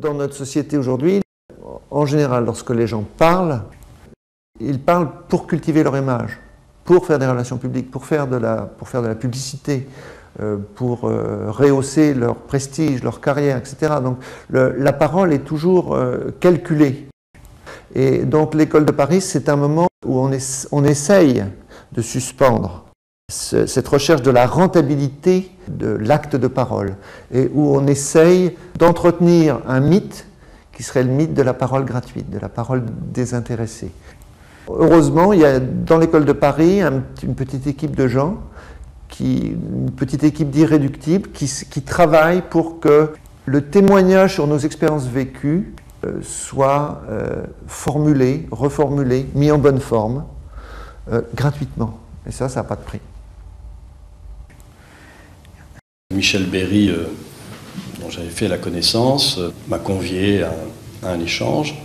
Dans notre société aujourd'hui, en général, lorsque les gens parlent, ils parlent pour cultiver leur image, pour faire des relations publiques, pour faire de la publicité, pour rehausser leur prestige, leur carrière, etc. Donc la parole est toujours calculée. Et donc l'école de Paris, c'est un moment où on essaye de suspendre cette recherche de la rentabilité de l'acte de parole, et où on essaye d'entretenir un mythe qui serait le mythe de la parole gratuite, de la parole désintéressée. Heureusement, il y a dans l'école de Paris une petite équipe de gens, une petite équipe d'irréductibles qui travaille pour que le témoignage sur nos expériences vécues soit formulé, reformulé, mis en bonne forme, gratuitement. Et ça n'a pas de prix. Michel Berry, dont j'avais fait la connaissance, m'a convié à un échange.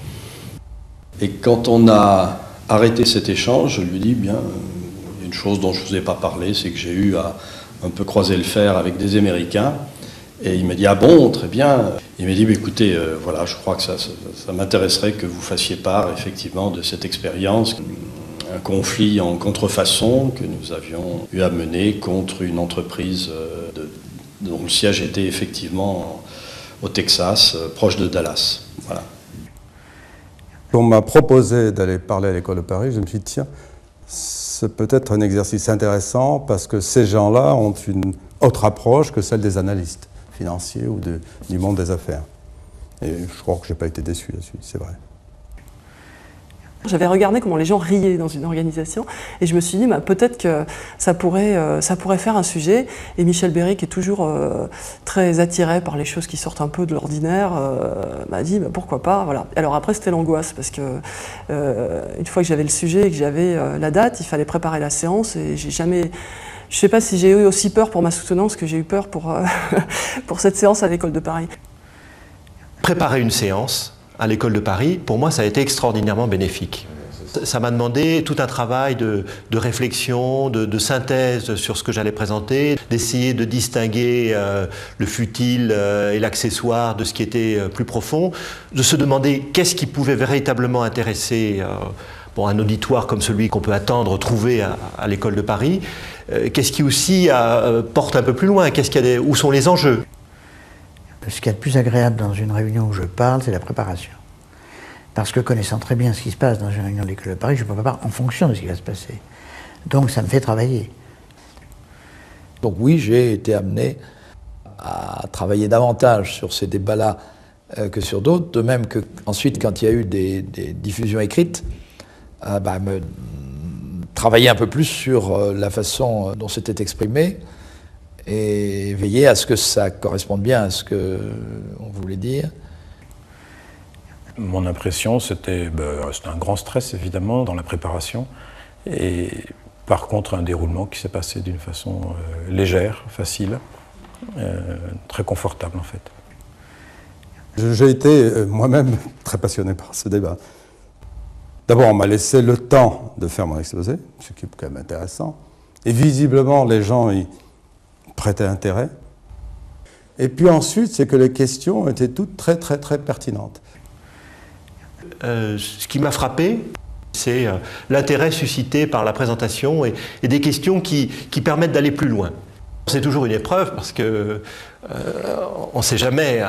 Et quand on a arrêté cet échange, je lui ai dit, bien, il y a une chose dont je ne vous ai pas parlé, c'est que j'ai eu à un peu croiser le fer avec des Américains. Et il m'a dit, ah bon, très bien. Il m'a dit, écoutez, voilà, je crois que ça m'intéresserait que vous fassiez part, effectivement, de cette expérience. Un conflit en contrefaçon que nous avions eu à mener contre une entreprise dont le siège était effectivement au Texas, proche de Dallas. Voilà. On m'a proposé d'aller parler à l'école de Paris, je me suis dit, tiens, c'est peut-être un exercice intéressant parce que ces gens-là ont une autre approche que celle des analystes financiers ou du monde des affaires. Et je crois que je n'ai pas été déçu là-dessus, c'est vrai. J'avais regardé comment les gens riaient dans une organisation et je me suis dit peut-être que ça pourrait faire un sujet. Et Michel Berry, qui est toujours très attiré par les choses qui sortent un peu de l'ordinaire, m'a dit pourquoi pas. Voilà. Alors après c'était l'angoisse parce que une fois que j'avais le sujet et que j'avais la date, il fallait préparer la séance et j'ai jamais... Je ne sais pas si j'ai eu aussi peur pour ma soutenance que j'ai eu peur pour cette séance à l'école de Paris. Préparer une séance à l'école de Paris, pour moi, ça a été extraordinairement bénéfique. Ça m'a demandé tout un travail de réflexion, de synthèse sur ce que j'allais présenter, d'essayer de distinguer le futile et l'accessoire de ce qui était plus profond, de se demander qu'est-ce qui pouvait véritablement intéresser un auditoire comme celui qu'on peut attendre, trouver à l'école de Paris, qu'est-ce qui aussi porte un peu plus loin, où sont les enjeux. Ce qu'il y a de plus agréable dans une réunion où je parle, c'est la préparation. Parce que connaissant très bien ce qui se passe dans une réunion de l'école de Paris, je me prépare en fonction de ce qui va se passer. Donc ça me fait travailler. Donc oui, j'ai été amené à travailler davantage sur ces débats-là que sur d'autres, de même que ensuite, quand il y a eu des diffusions écrites, travailler un peu plus sur la façon dont c'était exprimé, et veiller à ce que ça corresponde bien à ce qu'on voulait dire. Mon impression, c'était un grand stress, évidemment, dans la préparation, et par contre, un déroulement qui s'est passé d'une façon légère, facile, très confortable, en fait. J'ai été moi-même très passionné par ce débat. D'abord, on m'a laissé le temps de faire mon exposé, ce qui est quand même intéressant, et visiblement, les gens prêtaient intérêt. Et puis ensuite, c'est que les questions étaient toutes très, très, très pertinentes. Ce qui m'a frappé, c'est l'intérêt suscité par la présentation et des questions qui permettent d'aller plus loin. C'est toujours une épreuve parce que on ne sait jamais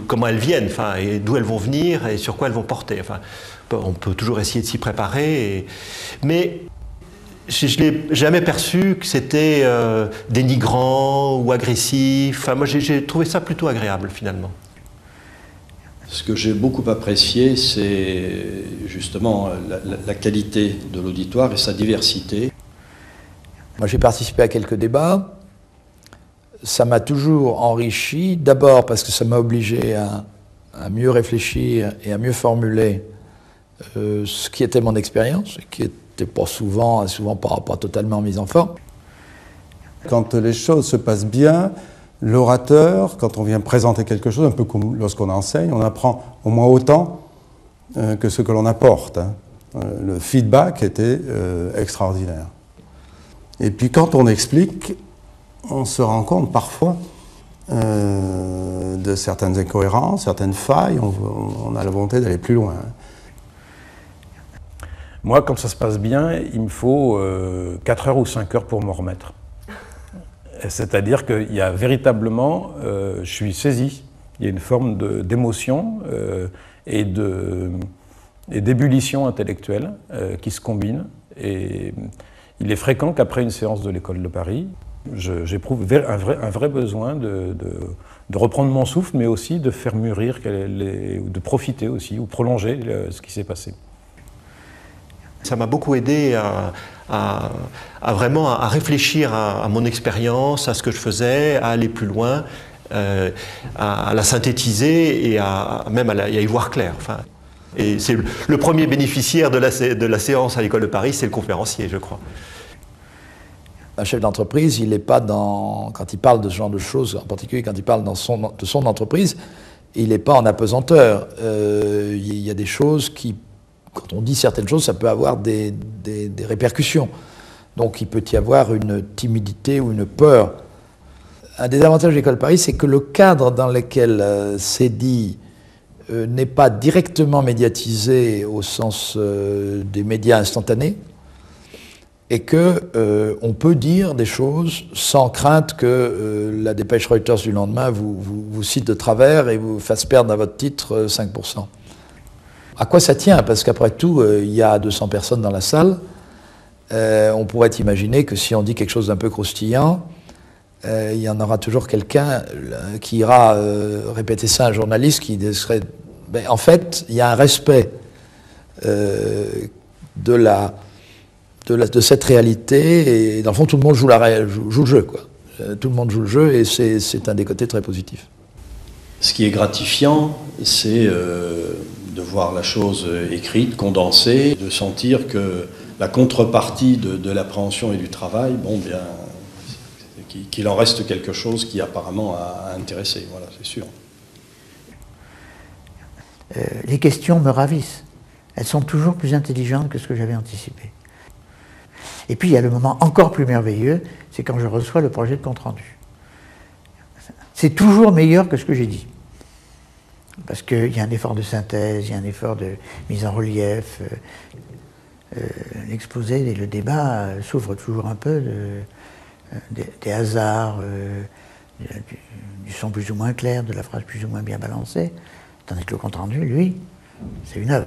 comment elles viennent, et d'où elles vont venir et sur quoi elles vont porter. On peut toujours essayer de s'y préparer, mais je ne l'ai jamais perçu que c'était dénigrant ou agressif. Moi, j'ai trouvé ça plutôt agréable, finalement. Ce que j'ai beaucoup apprécié, c'est justement la qualité de l'auditoire et sa diversité. Moi, j'ai participé à quelques débats. Ça m'a toujours enrichi, d'abord parce que ça m'a obligé à mieux réfléchir et à mieux formuler ce qui était mon expérience, qui n'était pas souvent pas totalement mise en forme. Quand les choses se passent bien, l'orateur, quand on vient présenter quelque chose, un peu comme lorsqu'on enseigne, on apprend au moins autant que ce que l'on apporte. Le feedback était extraordinaire. Et puis quand on explique, on se rend compte parfois de certaines incohérences, certaines failles. On a la volonté d'aller plus loin. Moi, quand ça se passe bien, il me faut 4 heures ou 5 heures pour m'en remettre. C'est-à-dire qu'il y a véritablement, je suis saisi, il y a une forme d'émotion et d'ébullition intellectuelle qui se combinent. Et il est fréquent qu'après une séance de l'école de Paris, j'éprouve un vrai besoin de reprendre mon souffle, mais aussi de faire mûrir, de profiter aussi, ou prolonger ce qui s'est passé. Ça m'a beaucoup aidé à réfléchir à mon expérience, à ce que je faisais, à aller plus loin, à la synthétiser et même à y voir clair. Enfin, et c'est le premier bénéficiaire de la séance à l'école de Paris, c'est le conférencier, je crois. Un chef d'entreprise, il n'est pas quand il parle de ce genre de choses, en particulier quand il parle de son entreprise, il n'est pas en apesanteur. Il y a des choses qui, quand on dit certaines choses, ça peut avoir des répercussions. Donc il peut y avoir une timidité ou une peur. Un des avantages de l'école de Paris, c'est que le cadre dans lequel c'est dit n'est pas directement médiatisé au sens des médias instantanés, et qu'on peut dire des choses sans crainte que la dépêche Reuters du lendemain vous cite de travers et vous fasse perdre à votre titre 5%. À quoi ça tient? Parce qu'après tout, il y a 200 personnes dans la salle. On pourrait imaginer que si on dit quelque chose d'un peu croustillant, il y en aura toujours quelqu'un qui ira répéter ça à un journaliste qui serait... Ben, en fait, il y a un respect de cette réalité, et dans le fond, tout le monde joue le jeu, quoi. Tout le monde joue le jeu, et c'est un des côtés très positifs. Ce qui est gratifiant, c'est de voir la chose écrite, condensée, de sentir que la contrepartie de l'appréhension et du travail, bon, bien, qu'il en reste quelque chose qui apparemment a intéressé, voilà, c'est sûr. Les questions me ravissent. Elles sont toujours plus intelligentes que ce que j'avais anticipé. Et puis il y a le moment encore plus merveilleux, c'est quand je reçois le projet de compte-rendu. C'est toujours meilleur que ce que j'ai dit. Parce qu'il y a un effort de synthèse, il y a un effort de mise en relief. L'exposé et le débat souffrent toujours un peu des hasards, du son plus ou moins clair, de la phrase plus ou moins bien balancée. Tandis que le compte-rendu, lui, c'est une œuvre.